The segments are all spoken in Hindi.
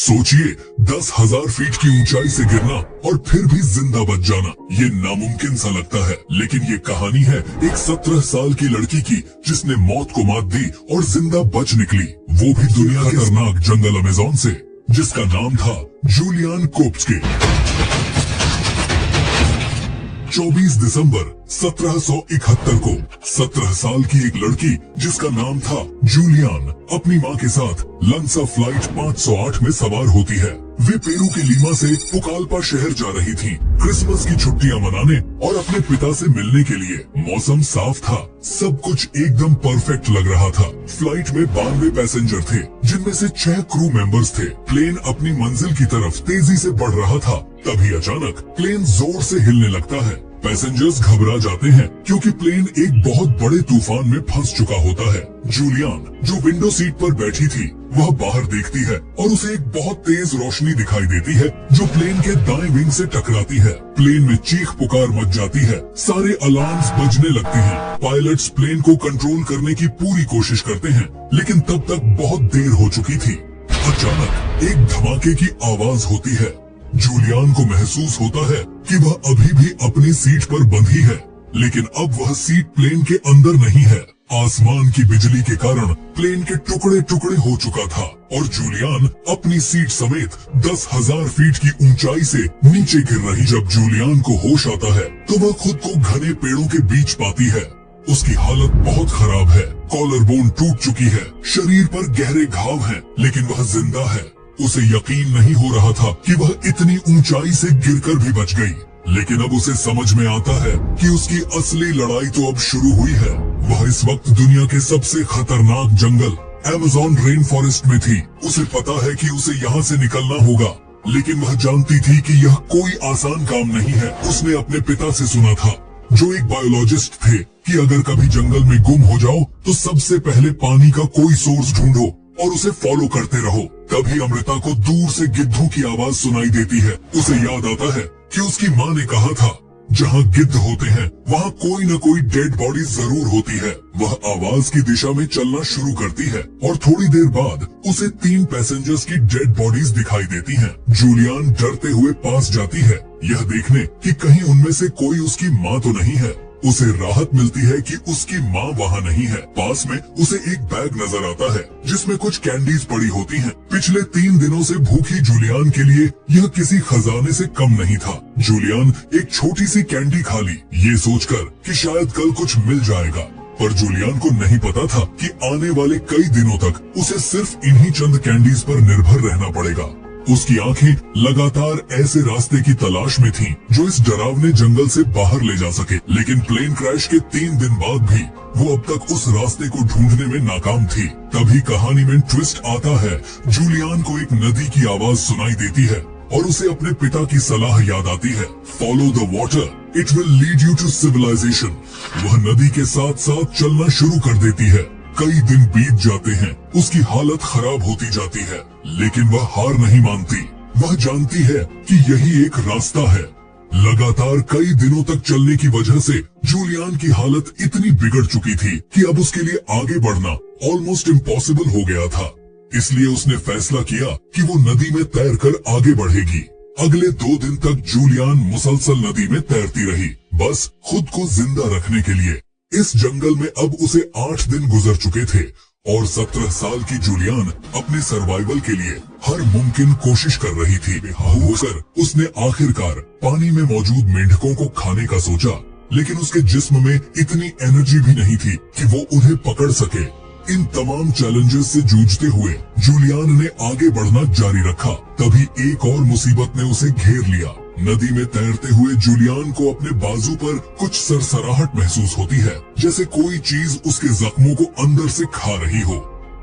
सोचिए 10,000 फीट की ऊंचाई से गिरना और फिर भी जिंदा बच जाना, ये नामुमकिन सा लगता है। लेकिन ये कहानी है एक 17 साल की लड़की की जिसने मौत को मात दी और जिंदा बच निकली, वो भी दुनिया के खतरनाक जंगल अमेज़न से, जिसका नाम था जूलियन कोप्स्की। 24 दिसंबर 1771 को 17 साल की एक लड़की जिसका नाम था जूलियन अपनी मां के साथ लंसा फ्लाइट 508 में सवार होती है। वे पेरू के लीमा से पुकालपा शहर जा रही थी क्रिसमस की छुट्टियां मनाने और अपने पिता से मिलने के लिए। मौसम साफ था, सब कुछ एकदम परफेक्ट लग रहा था। फ्लाइट में 92 पैसेंजर थे, जिनमें से 6 क्रू मेंबर्स थे। प्लेन अपनी मंजिल की तरफ तेजी से बढ़ रहा था, तभी अचानक प्लेन जोर से हिलने लगता है। पैसेंजर्स घबरा जाते हैं क्योंकि प्लेन एक बहुत बड़े तूफान में फंस चुका होता है। जूलियन जो विंडो सीट पर बैठी थी, वह बाहर देखती है और उसे एक बहुत तेज रोशनी दिखाई देती है जो प्लेन के दाएं विंग से टकराती है। प्लेन में चीख पुकार मच जाती है, सारे अलार्म्स बजने लगते हैं। पायलट्स प्लेन को कंट्रोल करने की पूरी कोशिश करते हैं, लेकिन तब तक बहुत देर हो चुकी थी। अचानक एक धमाके की आवाज होती है। जूलियन को महसूस होता है कि वह अभी भी अपनी सीट पर बंधी है, लेकिन अब वह सीट प्लेन के अंदर नहीं है। आसमान की बिजली के कारण प्लेन के टुकड़े टुकड़े हो चुका था और जूलियन अपनी सीट समेत 10,000 फीट की ऊंचाई से नीचे गिर रही। जब जूलियन को होश आता है तो वह खुद को घने पेड़ों के बीच पाती है। उसकी हालत बहुत खराब है, कॉलर बोन टूट चुकी है, शरीर पर गहरे घाव हैं, लेकिन वह जिंदा है। उसे यकीन नहीं हो रहा था कि वह इतनी ऊंचाई से गिरकर भी बच गई, लेकिन अब उसे समझ में आता है कि उसकी असली लड़ाई तो अब शुरू हुई है। वह इस वक्त दुनिया के सबसे खतरनाक जंगल अमेज़न रेन फॉरेस्ट में थी। उसे पता है कि उसे यहाँ से निकलना होगा, लेकिन वह जानती थी कि यह कोई आसान काम नहीं है। उसने अपने पिता से सुना था, जो एक बायोलॉजिस्ट थे, कि अगर कभी जंगल में गुम हो जाओ तो सबसे पहले पानी का कोई सोर्स ढूंढो और उसे फॉलो करते रहो। तभी अमृता को दूर से गिद्धों की आवाज सुनाई देती है। उसे याद आता है कि उसकी माँ ने कहा था, जहाँ गिद्ध होते हैं वहाँ कोई न कोई डेड बॉडी जरूर होती है। वह आवाज की दिशा में चलना शुरू करती है और थोड़ी देर बाद उसे 3 पैसेंजर्स की डेड बॉडीज दिखाई देती हैं। जूलियन डरते हुए पास जाती है, यह देखने कि कहीं उनमें से कोई उसकी माँ तो नहीं है। उसे राहत मिलती है कि उसकी माँ वहाँ नहीं है। पास में उसे एक बैग नजर आता है जिसमें कुछ कैंडीज पड़ी होती हैं। पिछले 3 दिनों से भूखी जूलियन के लिए यह किसी खजाने से कम नहीं था। जूलियन एक छोटी सी कैंडी खा ली, ये सोचकर कि शायद कल कुछ मिल जाएगा, पर जूलियन को नहीं पता था कि आने वाले कई दिनों तक उसे सिर्फ इन्हीं चंद कैंडीज पर निर्भर रहना पड़ेगा। उसकी आंखें लगातार ऐसे रास्ते की तलाश में थीं जो इस डरावने जंगल से बाहर ले जा सके, लेकिन प्लेन क्रैश के 3 दिन बाद भी वो अब तक उस रास्ते को ढूंढने में नाकाम थी। तभी कहानी में ट्विस्ट आता है। जूलियन को एक नदी की आवाज सुनाई देती है और उसे अपने पिता की सलाह याद आती है, follow the water, it will lead you to civilisation. वह नदी के साथ साथ चलना शुरू कर देती है। कई दिन बीत जाते हैं, उसकी हालत खराब होती जाती है, लेकिन वह हार नहीं मानती। वह जानती है कि यही एक रास्ता है। लगातार कई दिनों तक चलने की वजह से जूलियन की हालत इतनी बिगड़ चुकी थी कि अब उसके लिए आगे बढ़ना ऑलमोस्ट इम्पॉसिबल हो गया था। इसलिए उसने फैसला किया कि वो नदी में तैरकर आगे बढ़ेगी। अगले 2 दिन तक जूलियन मुसलसल नदी में तैरती रही, बस खुद को जिंदा रखने के लिए। इस जंगल में अब उसे 8 दिन गुजर चुके थे और 17 साल की जूलियन अपने सर्वाइवल के लिए हर मुमकिन कोशिश कर रही थी। होकर उसने आखिरकार पानी में मौजूद मेंढकों को खाने का सोचा, लेकिन उसके जिस्म में इतनी एनर्जी भी नहीं थी कि वो उन्हें पकड़ सके। इन तमाम चैलेंजेस से जूझते हुए जूलियन ने आगे बढ़ना जारी रखा। तभी एक और मुसीबत ने उसे घेर लिया। नदी में तैरते हुए जूलियन को अपने बाजू पर कुछ सरसराहट महसूस होती है, जैसे कोई चीज उसके जख्मों को अंदर से खा रही हो।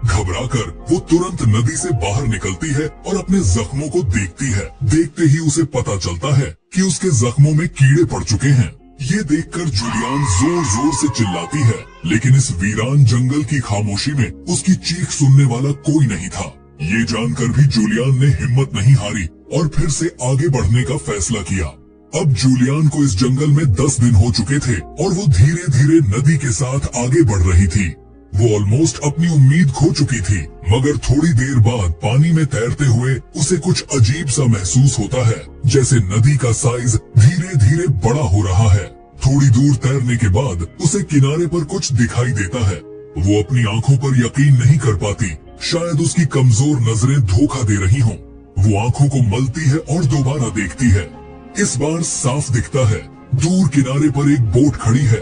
घबराकर वो तुरंत नदी से बाहर निकलती है और अपने जख्मों को देखती है। देखते ही उसे पता चलता है कि उसके जख्मों में कीड़े पड़ चुके हैं। ये देखकर जूलियन जोर जोर से चिल्लाती है, लेकिन इस वीरान जंगल की खामोशी में उसकी चीख सुनने वाला कोई नहीं था। ये जानकर भी जूलियन ने हिम्मत नहीं हारी और फिर से आगे बढ़ने का फैसला किया। अब जूलियन को इस जंगल में 10 दिन हो चुके थे और वो धीरे धीरे नदी के साथ आगे बढ़ रही थी। वो ऑलमोस्ट अपनी उम्मीद खो चुकी थी, मगर थोड़ी देर बाद पानी में तैरते हुए उसे कुछ अजीब सा महसूस होता है, जैसे नदी का साइज धीरे धीरे बड़ा हो रहा है। थोड़ी दूर तैरने के बाद उसे किनारे पर कुछ दिखाई देता है। वो अपनी आंखों पर यकीन नहीं कर पाती, शायद उसकी कमजोर नजरें धोखा दे रही हों। वो आंखों को मलती है और दोबारा देखती है। इस बार साफ दिखता है, दूर किनारे पर एक बोट खड़ी है।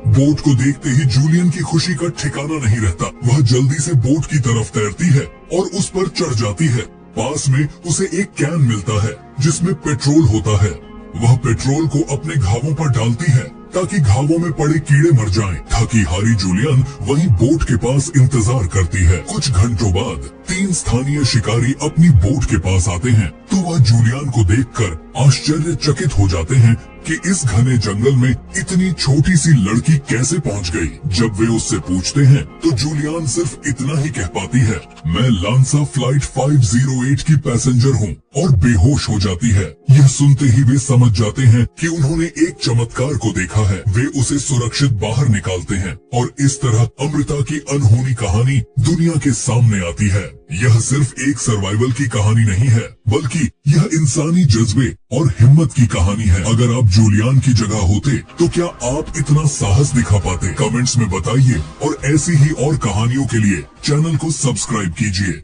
बोट को देखते ही जूलियन की खुशी का ठिकाना नहीं रहता। वह जल्दी से बोट की तरफ तैरती है और उस पर चढ़ जाती है। पास में उसे एक कैन मिलता है जिसमें पेट्रोल होता है। वह पेट्रोल को अपने घावों पर डालती है ताकि घावों में पड़े कीड़े मर जाएं। थकी हारी जूलियन वहीं बोट के पास इंतजार करती है। कुछ घंटों बाद 3 स्थानीय शिकारी अपनी बोट के पास आते हैं तो वह जूलियन को देखकर आश्चर्यचकित हो जाते हैं कि इस घने जंगल में इतनी छोटी सी लड़की कैसे पहुंच गई। जब वे उससे पूछते हैं तो जूलियन सिर्फ इतना ही कह पाती है, मैं लांसा फ्लाइट 508 की पैसेंजर हूँ, और बेहोश हो जाती है। यह सुनते ही वे समझ जाते हैं कि उन्होंने एक चमत्कार को देखा है। वे उसे सुरक्षित बाहर निकालते हैं और इस तरह अमृता की अनहोनी कहानी दुनिया के सामने आती है। यह सिर्फ एक सर्वाइवल की कहानी नहीं है, बल्कि यह इंसानी जज्बे और हिम्मत की कहानी है। अगर आप जूलियन की जगह होते तो क्या आप इतना साहस दिखा पाते? कमेंट्स में बताइए और ऐसी ही और कहानियों के लिए चैनल को सब्सक्राइब कीजिए।